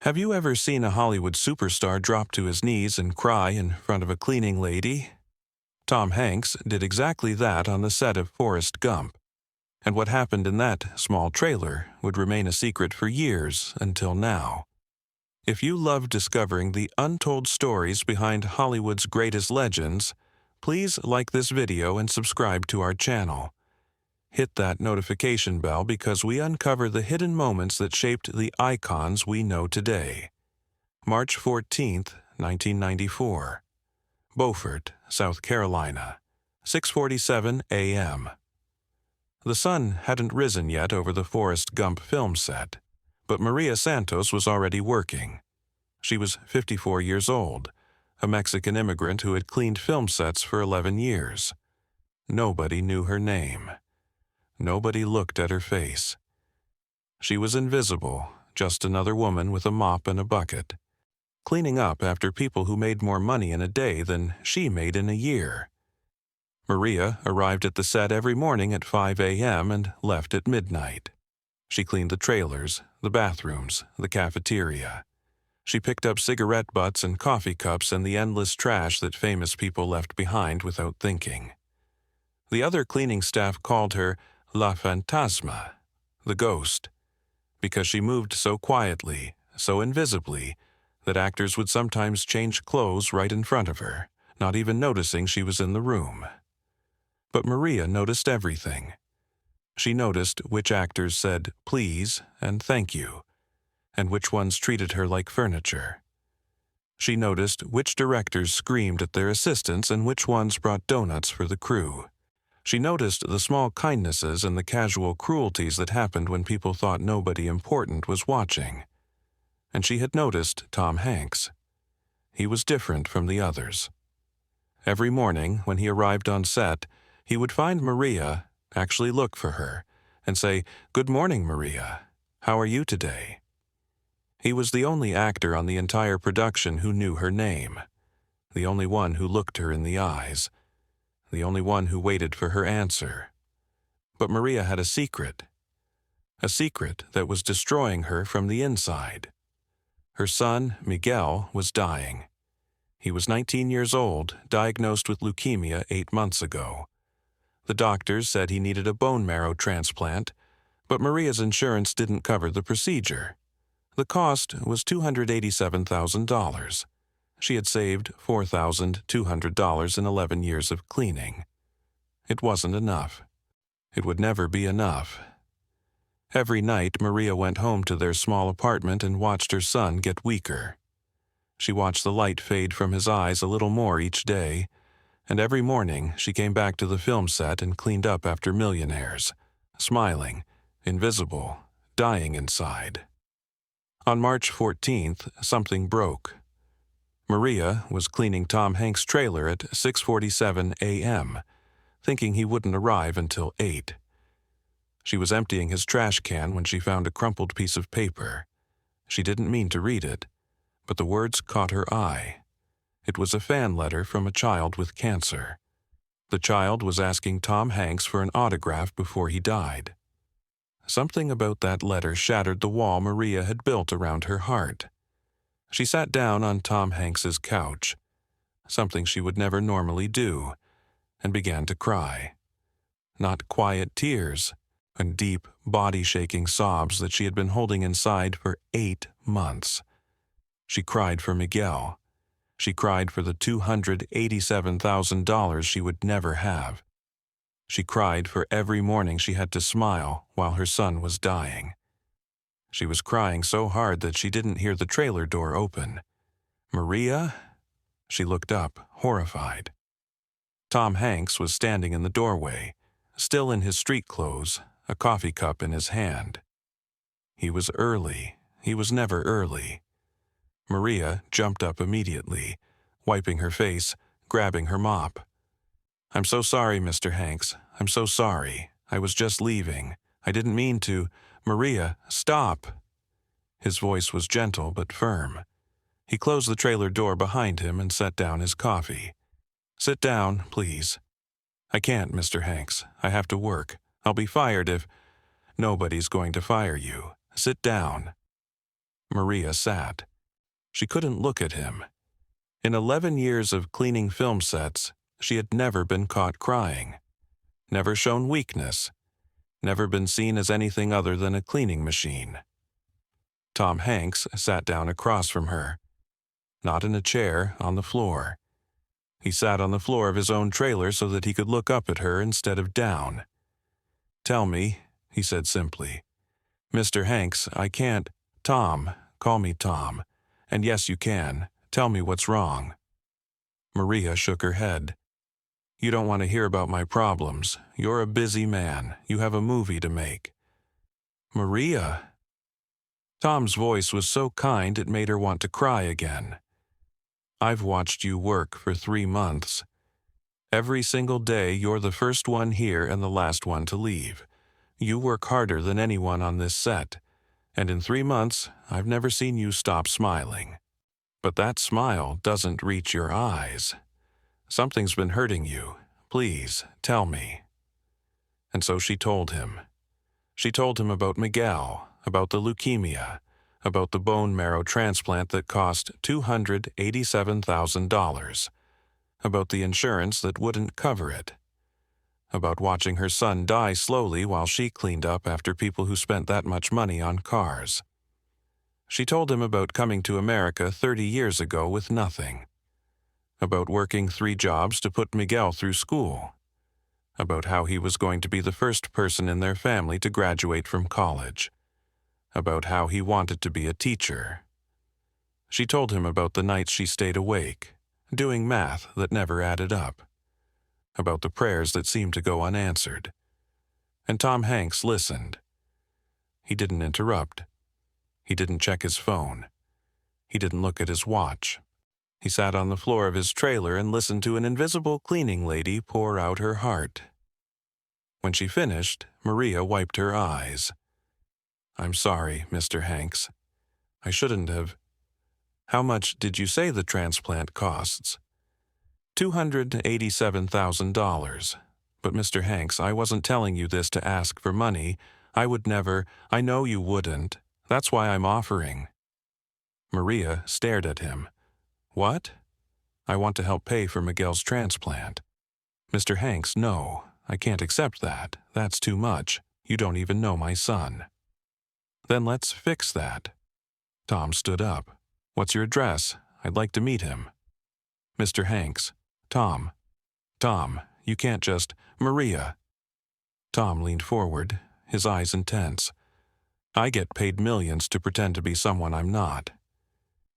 Have you ever seen a Hollywood superstar drop to his knees and cry in front of a cleaning lady? Tom Hanks did exactly that on the set of Forrest Gump. And what happened in that small trailer would remain a secret for years until now. If you love discovering the untold stories behind Hollywood's greatest legends, please like this video and subscribe to our channel. Hit that notification bell because we uncover the hidden moments that shaped the icons we know today. March 14th, 1994. Beaufort, South Carolina, 6:47 a.m. The sun hadn't risen yet over the Forrest Gump film set, but Maria Santos was already working. She was 54 years old, a Mexican immigrant who had cleaned film sets for 11 years. Nobody knew her name. Nobody looked at her face. She was invisible, just another woman with a mop and a bucket, cleaning up after people who made more money in a day than she made in a year. Maria arrived at the set every morning at 5 a.m. and left at midnight. She cleaned the trailers, the bathrooms, the cafeteria. She picked up cigarette butts and coffee cups and the endless trash that famous people left behind without thinking. The other cleaning staff called her La Fantasma, the ghost, because she moved so quietly, so invisibly, that actors would sometimes change clothes right in front of her, not even noticing she was in the room. But Maria noticed everything. She noticed which actors said please and thank you, and which ones treated her like furniture. She noticed which directors screamed at their assistants and which ones brought donuts for the crew. She noticed the small kindnesses and the casual cruelties that happened when people thought nobody important was watching. And she had noticed Tom Hanks. He was different from the others. Every morning, when he arrived on set, he would find Maria, actually look for her, and say, "Good morning, Maria. How are you today?" He was the only actor on the entire production who knew her name, the only one who looked her in the eyes, the only one who waited for her answer. But Maria had a secret that was destroying her from the inside. Her son, Miguel, was dying. He was 19 years old, diagnosed with leukemia 8 months ago. The doctors said he needed a bone marrow transplant, but Maria's insurance didn't cover the procedure. The cost was $287,000. She had saved $4,200 in 11 years of cleaning. It wasn't enough. It would never be enough. Every night, Maria went home to their small apartment and watched her son get weaker. She watched the light fade from his eyes a little more each day, and every morning she came back to the film set and cleaned up after millionaires, smiling, invisible, dying inside. On March 14th, something broke. Maria was cleaning Tom Hanks' trailer at 6:47 a.m., thinking he wouldn't arrive until 8. She was emptying his trash can when she found a crumpled piece of paper. She didn't mean to read it, but the words caught her eye. It was a fan letter from a child with cancer. The child was asking Tom Hanks for an autograph before he died. Something about that letter shattered the wall Maria had built around her heart. She sat down on Tom Hanks's couch, something she would never normally do, and began to cry. Not quiet tears, and deep, body-shaking sobs that she had been holding inside for 8 months. She cried for Miguel. She cried for the $287,000 she would never have. She cried for every morning she had to smile while her son was dying. She was crying so hard that she didn't hear the trailer door open. "Maria?" She looked up, horrified. Tom Hanks was standing in the doorway, still in his street clothes, a coffee cup in his hand. He was early. He was never early. Maria jumped up immediately, wiping her face, grabbing her mop. "I'm so sorry, Mr. Hanks. I'm so sorry. I was just leaving. I didn't mean to. Maria, stop." His voice was gentle but firm. He closed the trailer door behind him and set down his coffee. "Sit down, please." "I can't, Mr. Hanks. I have to work. I'll be fired if—" "Nobody's going to fire you. Sit down." Maria sat. She couldn't look at him. In 11 years of cleaning film sets, she had never been caught crying, never shown weakness, never been seen as anything other than a cleaning machine. Tom Hanks sat down across from her. Not in a chair, on the floor. He sat on the floor of his own trailer so that he could look up at her instead of down. "Tell me," he said simply. "Mr. Hanks, I can't—" "Tom, call me Tom. And yes, you can. Tell me what's wrong." Maria shook her head. "You don't want to hear about my problems. You're a busy man. You have a movie to make." "Maria." Tom's voice was so kind it made her want to cry again. "I've watched you work for 3 months. Every single day you're the first one here and the last one to leave. You work harder than anyone on this set, and in 3 months I've never seen you stop smiling. But that smile doesn't reach your eyes. Something's been hurting you. Please, tell me." And so she told him. She told him about Miguel, about the leukemia, about the bone marrow transplant that cost $287,000, about the insurance that wouldn't cover it, about watching her son die slowly while she cleaned up after people who spent that much money on cars. She told him about coming to America 30 years ago with nothing, about working 3 jobs to put Miguel through school, about how he was going to be the first person in their family to graduate from college, about how he wanted to be a teacher. She told him about the nights she stayed awake, doing math that never added up, about the prayers that seemed to go unanswered. And Tom Hanks listened. He didn't interrupt. He didn't check his phone. He didn't look at his watch. He sat on the floor of his trailer and listened to an invisible cleaning lady pour out her heart. When she finished, Maria wiped her eyes. "I'm sorry, Mr. Hanks. I shouldn't have. How much did you say the transplant costs?" $287,000. "But Mr. Hanks, I wasn't telling you this to ask for money. I would never. I know you wouldn't. That's why I'm offering." Maria stared at him. "What?" "I want to help pay for Miguel's transplant." "Mr. Hanks, no. I can't accept that. That's too much. You don't even know my son." "Then let's fix that." Tom stood up. "What's your address? I'd like to meet him." "Mr. Hanks." Tom, you can't just—" "Maria." Tom leaned forward, his eyes intense. "I get paid millions to pretend to be someone I'm not.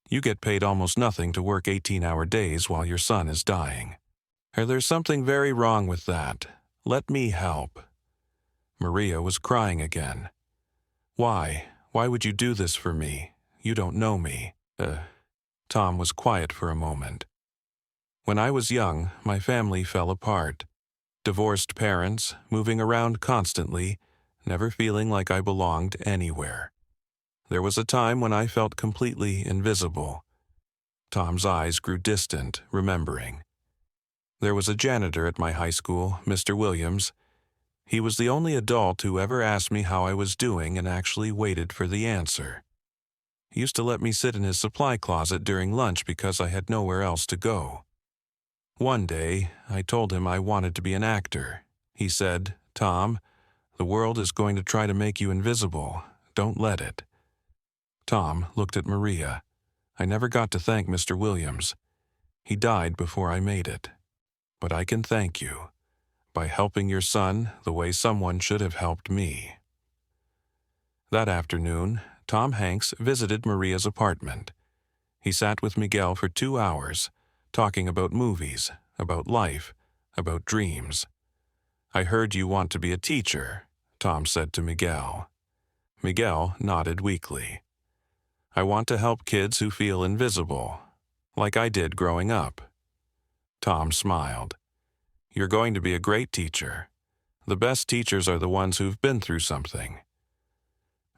You get paid almost nothing to work 18-hour days while your son is dying. There's something very wrong with that. Let me help." Maria was crying again. "Why? Why would you do this for me? You don't know me." Tom was quiet for a moment. "When I was young, my family fell apart. Divorced parents, moving around constantly, never feeling like I belonged anywhere. There was a time when I felt completely invisible." Tom's eyes grew distant, remembering. "There was a janitor at my high school, Mr. Williams. He was the only adult who ever asked me how I was doing and actually waited for the answer. He used to let me sit in his supply closet during lunch because I had nowhere else to go. One day, I told him I wanted to be an actor. He said, 'Tom, the world is going to try to make you invisible. Don't let it.'" Tom looked at Maria. "I never got to thank Mr. Williams. He died before I made it. But I can thank you by helping your son the way someone should have helped me." That afternoon, Tom Hanks visited Maria's apartment. He sat with Miguel for 2 hours, talking about movies, about life, about dreams. "I heard you want to be a teacher," Tom said to Miguel. Miguel nodded weakly. "I want to help kids who feel invisible, like I did growing up." Tom smiled. "You're going to be a great teacher. The best teachers are the ones who've been through something."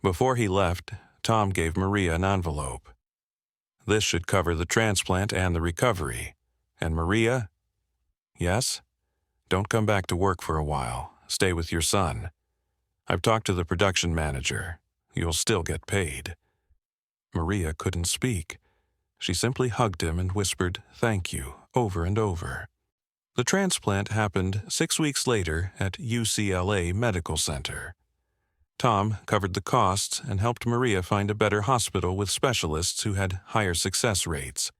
Before he left, Tom gave Maria an envelope. "This should cover the transplant and the recovery. And Maria?" "Yes?" "Don't come back to work for a while. Stay with your son. I've talked to the production manager. You'll still get paid." Maria couldn't speak. She simply hugged him and whispered, "Thank you," over and over. The transplant happened 6 weeks later at UCLA Medical Center. Tom covered the costs and helped Maria find a better hospital with specialists who had higher success rates.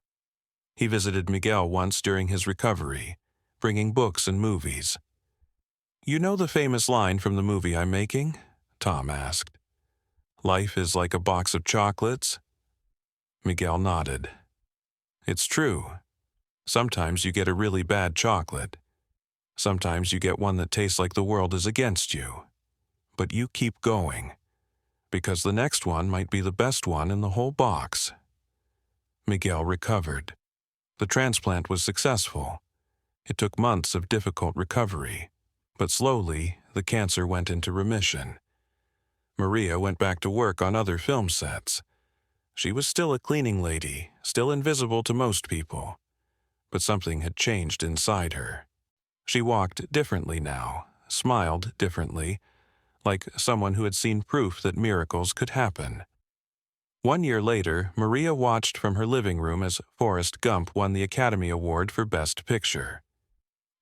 He visited Miguel once during his recovery, bringing books and movies. "You know the famous line from the movie I'm making?" Tom asked. "Life is like a box of chocolates?" Miguel nodded. "It's true. Sometimes you get a really bad chocolate. Sometimes you get one that tastes like the world is against you. But you keep going, because the next one might be the best one in the whole box." Miguel recovered. The transplant was successful. It took months of difficult recovery, but slowly the cancer went into remission. Maria went back to work on other film sets. She was still a cleaning lady, still invisible to most people. But something had changed inside her. She walked differently now, smiled differently, like someone who had seen proof that miracles could happen. 1 year later, Maria watched from her living room as Forrest Gump won the Academy Award for Best Picture.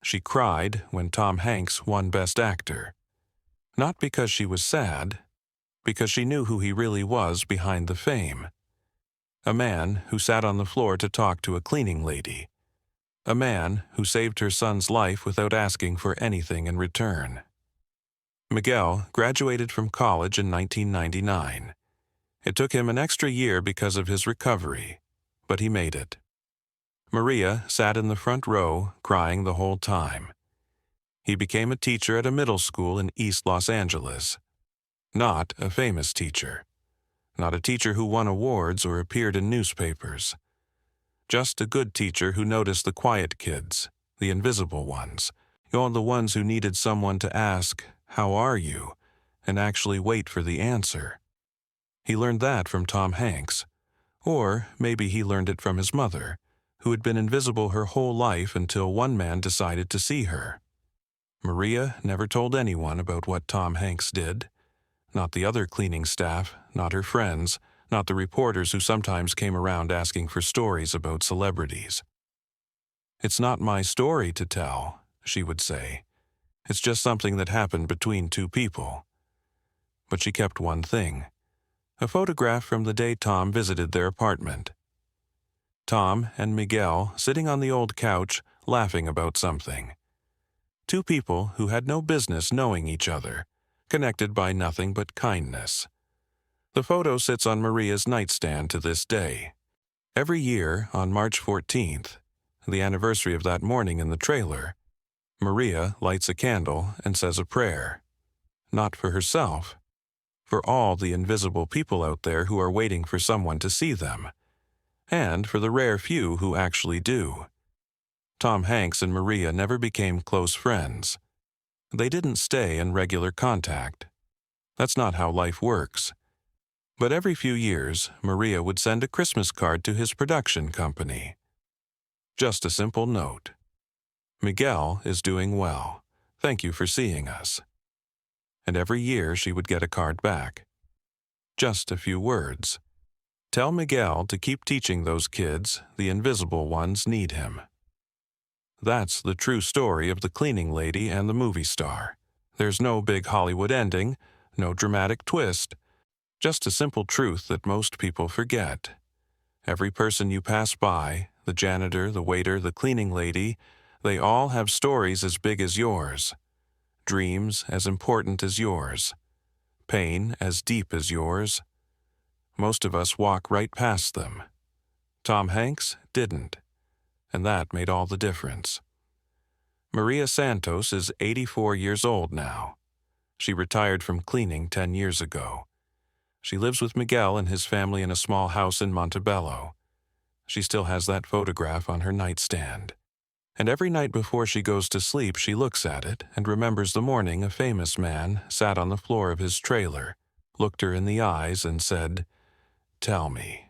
She cried when Tom Hanks won Best Actor. Not because she was sad, because she knew who he really was behind the fame. A man who sat on the floor to talk to a cleaning lady. A man who saved her son's life without asking for anything in return. Miguel graduated from college in 1999. It took him an extra year because of his recovery, but he made it. Maria sat in the front row, crying the whole time. He became a teacher at a middle school in East Los Angeles. Not a famous teacher. Not a teacher who won awards or appeared in newspapers. Just a good teacher who noticed the quiet kids, the invisible ones, the ones who needed someone to ask, "How are you?" and actually wait for the answer. He learned that from Tom Hanks. Or maybe he learned it from his mother, who had been invisible her whole life until one man decided to see her. Maria never told anyone about what Tom Hanks did. Not the other cleaning staff, not her friends, not the reporters who sometimes came around asking for stories about celebrities. "It's not my story to tell," she would say. "It's just something that happened between two people." But she kept one thing. A photograph from the day Tom visited their apartment. Tom and Miguel sitting on the old couch, laughing about something. Two people who had no business knowing each other, connected by nothing but kindness. The photo sits on Maria's nightstand to this day. Every year, on March 14th, the anniversary of that morning in the trailer, Maria lights a candle and says a prayer. Not for herself, for all the invisible people out there who are waiting for someone to see them, and for the rare few who actually do. Tom Hanks and Maria never became close friends. They didn't stay in regular contact. That's not how life works. But every few years, Maria would send a Christmas card to his production company. Just a simple note. "Miguel is doing well. Thank you for seeing us." And every year she would get a card back. Just a few words. "Tell Miguel to keep teaching those kids, the invisible ones need him." That's the true story of the cleaning lady and the movie star. There's no big Hollywood ending, no dramatic twist. Just a simple truth that most people forget. Every person you pass by, the janitor, the waiter, the cleaning lady, they all have stories as big as yours. Dreams as important as yours. Pain as deep as yours. Most of us walk right past them. Tom Hanks didn't, and that made all the difference. Maria Santos is 84 years old now. She retired from cleaning 10 years ago. She lives with Miguel and his family in a small house in Montebello. She still has that photograph on her nightstand. And every night before she goes to sleep, she looks at it and remembers the morning a famous man sat on the floor of his trailer, looked her in the eyes and said, "Tell me."